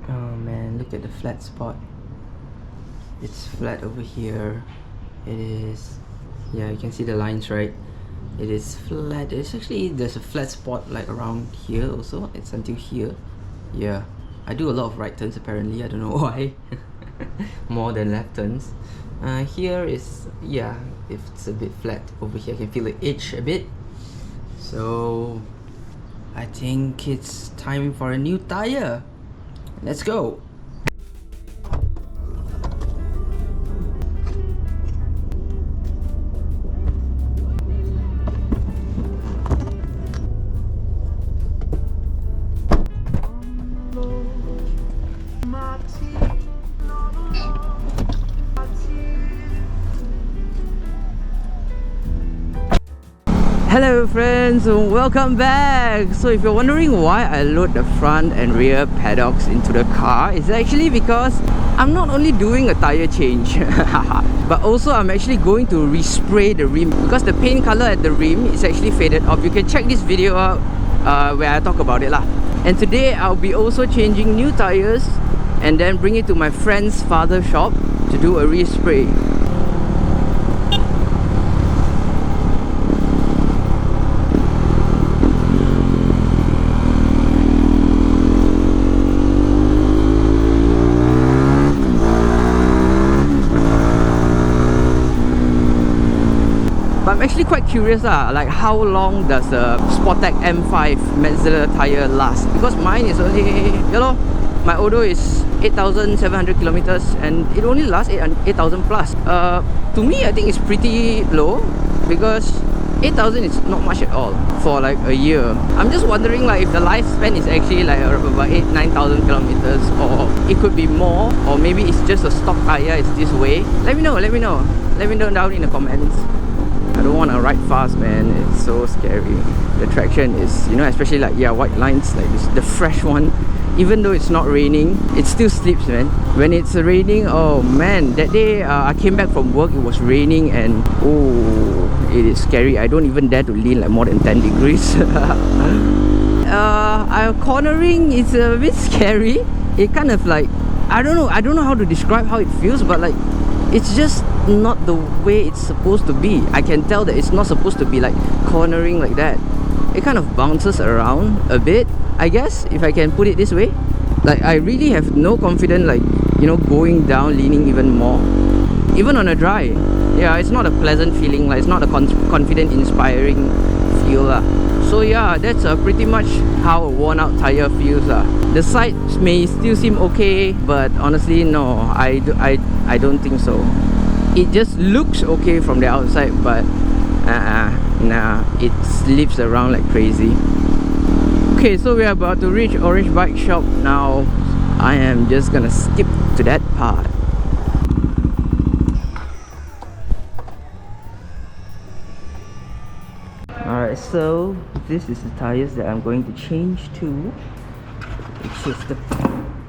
Oh man, look at the flat spot. It's flat over here. It is, yeah, you can see the lines, right? It is flat. It's actually, there's a flat spot like around here also. It's until here. Yeah, I do a lot of right turns apparently. I don't know why. More than left turns. Here is, yeah, if it's a bit flat over here, I can feel the edge a bit. So I think it's time for a new tire. Let's go. Hello friends, welcome back. So if you're wondering why I load the front and rear paddocks into the car, it's actually because I'm not only doing a tire change but also I'm actually going to respray the rim, because the paint color at the rim is actually faded off. You can check this video out where I talk about it lah. And today I'll be also changing new tires and then bring it to my friend's father's shop to do a respray. But I'm actually quite curious like how long does a Sportec M5 Metzeler tire last? Because mine is only, my odo is 8,700 kilometers and it only lasts 8,000 plus. To me, I think it's pretty low because 8,000 is not much at all for like a year. I'm just wondering like if the lifespan is actually like about 9,000 kilometers, or it could be more, or maybe it's just a stock tire, it's this way. Let me know down in the comments. I don't want to ride fast, man. It's so scary. The traction is, especially like, yeah, white lines like this, the fresh one. Even though it's not raining, it still slips, man. When it's raining, oh man, that day I came back from work, it was raining and oh, it is scary. I don't even dare to lean like more than 10 degrees. Cornering is a bit scary. It kind of like, I don't know how to describe how it feels, but like, it's just not the way it's supposed to be. I can tell that it's not supposed to be like cornering like that. It kind of bounces around a bit, I guess, if I can put it this way. Like I really have no confidence like, going down, leaning even more. Even on a dry. Yeah, it's not a pleasant feeling, like it's not a confident, inspiring feel. So yeah, that's pretty much how a worn out tire feels. The sides may still seem okay, but honestly no, I don't think so. It just looks okay from the outside, but nah, it slips around like crazy. Okay, so we're about to reach Orange Bike Shop now. I am just gonna skip to that part. Alright, so this is the tires that I'm going to change to, which is the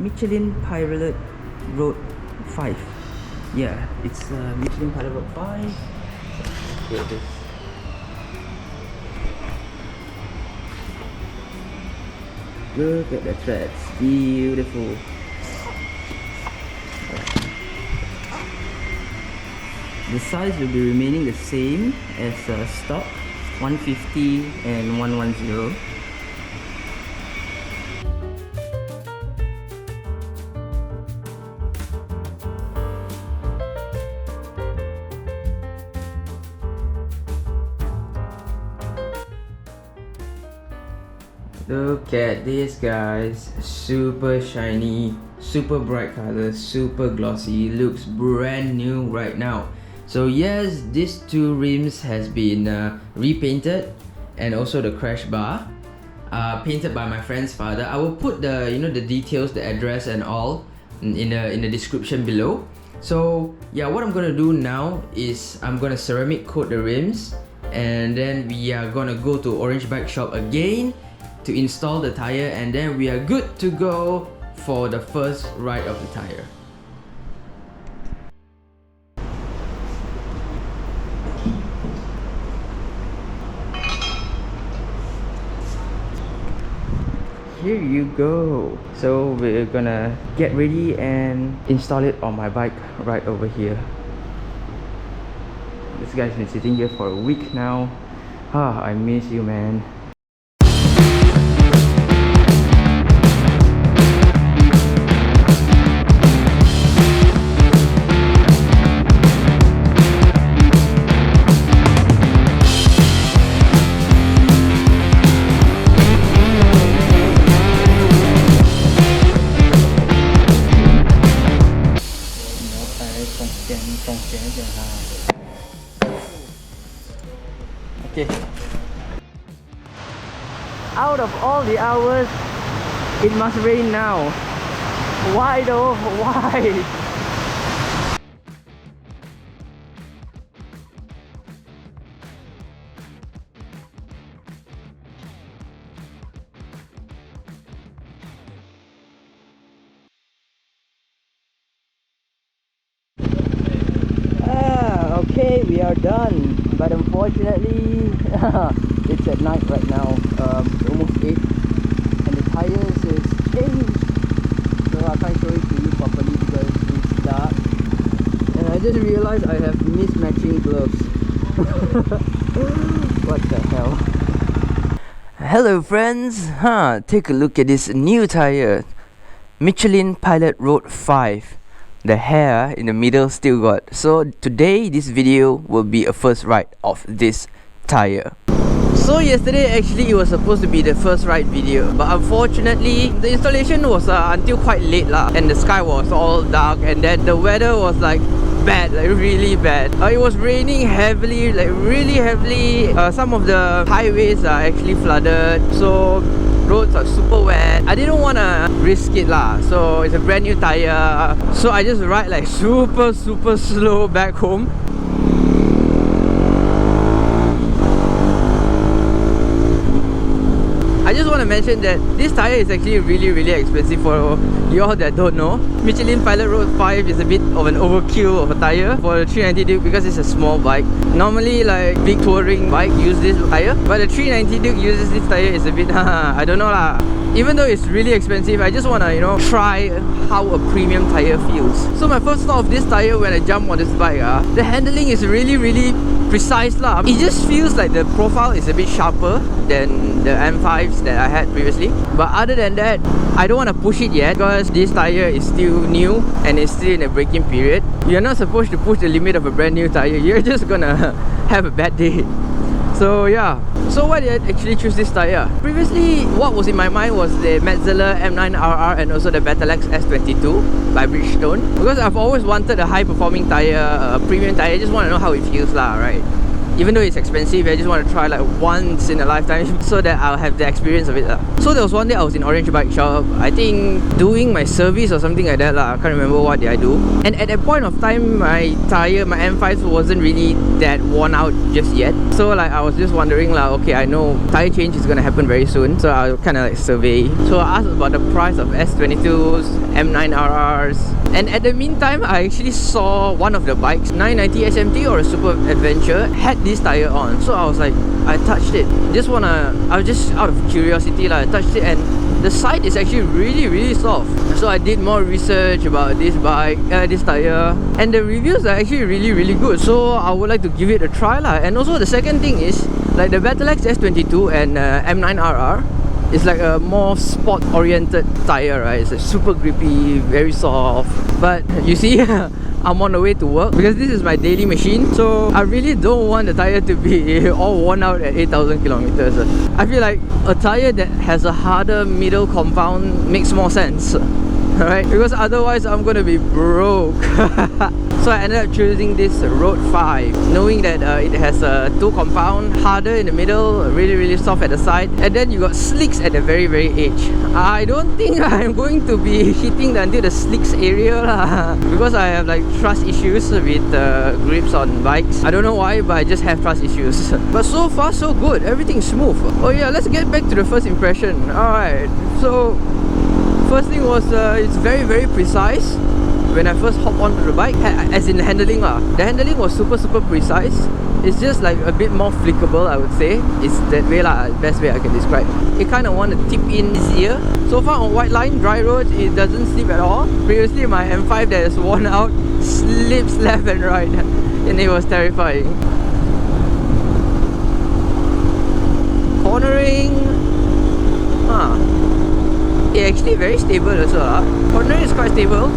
Michelin Pilot Road 5. Yeah, it's Michelin Pilot Road 5. Here it is. Look at the threads, beautiful. The size will be remaining the same as stock, 150 and 110. Look at this, guys. Super shiny, super bright color, super glossy, looks brand new right now. So yes, these two rims has been repainted, and also the crash bar painted by my friend's father. I will put the the details, the address and all in the description below. So yeah, what I'm gonna do now is I'm gonna ceramic coat the rims, and then we are gonna go to Orange Bike Shop again to install the tire, and then we are good to go for the first ride of the tire. here you go. So we're gonna get ready and install it on my bike right over here. This guy's been sitting here for a week now. I miss you, man. Okay. Out of all the hours, it must rain now. Why though? Why? Okay, we are done. But unfortunately, it's at night right now, almost 8, and the tires is changed, so I can't show it to you properly because it's dark. And I just realized I have mismatching gloves. What the hell? Hello friends, take a look at this new tire, Michelin Pilot Road 5. The hair in the middle still got. So today this video will be a first ride of this tire. So yesterday actually it was supposed to be the first ride video, but unfortunately the installation was until quite late lah, and the sky was all dark, and then the weather was like bad, like really bad. It was raining heavily, like really heavily. Some of the highways are actually flooded, so roads are super wet. I didn't want to risk it lah, so it's a brand new tire, so I just ride like super slow back home. I just want to mention that this tire is actually really expensive for y'all that don't know. Michelin Pilot Road 5 is a bit of an overkill of a tire for the 390 Duke because it's a small bike. Normally like big touring bike use this tire, but the 390 Duke uses this tire is a bit I don't know lah. Even though it's really expensive, I just want to, you know, try how a premium tire feels. So my first thought of this tire when I jump on this bike, the handling is really precise lah. It just feels like the profile is a bit sharper than the M5s that I had previously. But other than that, I don't want to push it yet because this tire is still new and it's still in a braking period. You're not supposed to push the limit of a brand new tire. You're just gonna have a bad day. So yeah, so why did I actually choose this tire? Previously, what was in my mind was the Metzeler M9RR and also the Battlex S22 by Bridgestone, because I've always wanted a high performing tire, a premium tire. I just want to know how it feels lah, right? Even though it's expensive, I just want to try like once in a lifetime so that I'll have the experience of it lah. So there was one day I was in Orange Bike Shop, I think doing my service or something like that lah. I can't remember what did I do. And at that point of time, my tire, my M5 wasn't really that worn out just yet. So like I was just wondering like, okay, I know tire change is gonna happen very soon, so I'll kind of like survey. So I asked about the price of S22s, M9RRs, and at the meantime, I actually saw one of the bikes, 990 SMT or a Super Adventure, had this tire on. So I was like, I touched it. I was just out of curiosity lah. I touched it and the side is actually really soft. So I did more research about this bike, this tire, and the reviews are actually really good. So I would like to give it a try lah. And also the second thing is, like the Battlex S22 and M9RR, it's like a more sport oriented tire, right? It's like super grippy, very soft. But you see, I'm on the way to work because this is my daily machine, so I really don't want the tire to be all worn out at 8,000 kilometers. I feel like a tire that has a harder middle compound makes more sense, right? Because otherwise I'm gonna be broke. So I ended up choosing this Road 5, knowing that it has a 2 compound, harder in the middle, really soft at the side, and then you got slicks at the very edge. I don't think I'm going to be hitting until the slicks area lah, because I have like trust issues with grips on bikes. I don't know why, but I just have trust issues. But so far so good, everything's smooth. Oh yeah, let's get back to the first impression. Alright, so first thing was it's very precise. When I first hopped onto the bike, as in the handling lah, the handling was super precise. It's just like a bit more flickable, I would say. It's that way lah, best way I can describe. It kind of want to tip in easier. So far on white line, dry roads, it doesn't slip at all. Previously my M5 that is worn out slips left and right, and it was terrifying. Cornering, it's actually very stable also. Cornering is quite stable.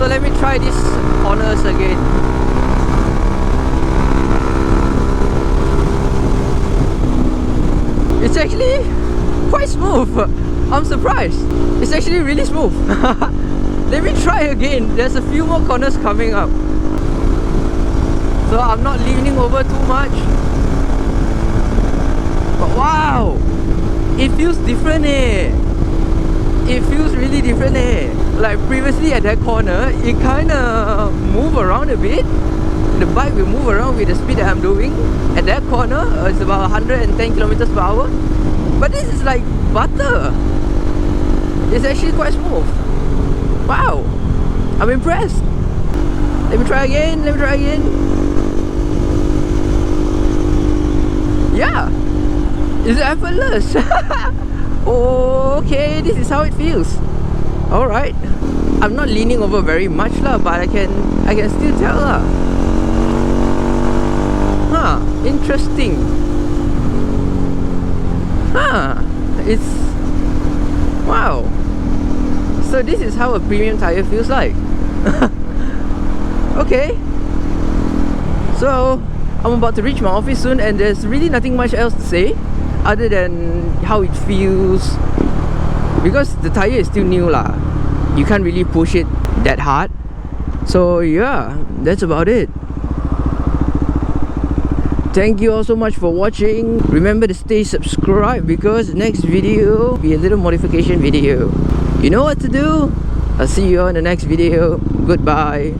So let me try these corners again. It's actually quite smooth. I'm surprised. It's actually really smooth. Let me try again. There's a few more corners coming up, so I'm not leaning over too much. But wow, it feels different It feels really different Like previously at that corner, it kinda move around a bit. The bike will move around with the speed that I'm doing. At that corner, it's about 110 kilometers per hour. But this is like butter. It's actually quite smooth. Wow, I'm impressed. Let me try again. Yeah, it's effortless. Okay, this is how it feels. Alright, I'm not leaning over very much lah, but I can still tell lah. Interesting. It's wow. So this is how a premium tire feels like. Okay, so I'm about to reach my office soon, and there's really nothing much else to say other than how it feels, because the tire is still new lah. You can't really push it that hard. So yeah, that's about it. Thank you all so much for watching. Remember to stay subscribed, because the next video will be a little modification video. You know what to do. I'll see you on the next video. Goodbye.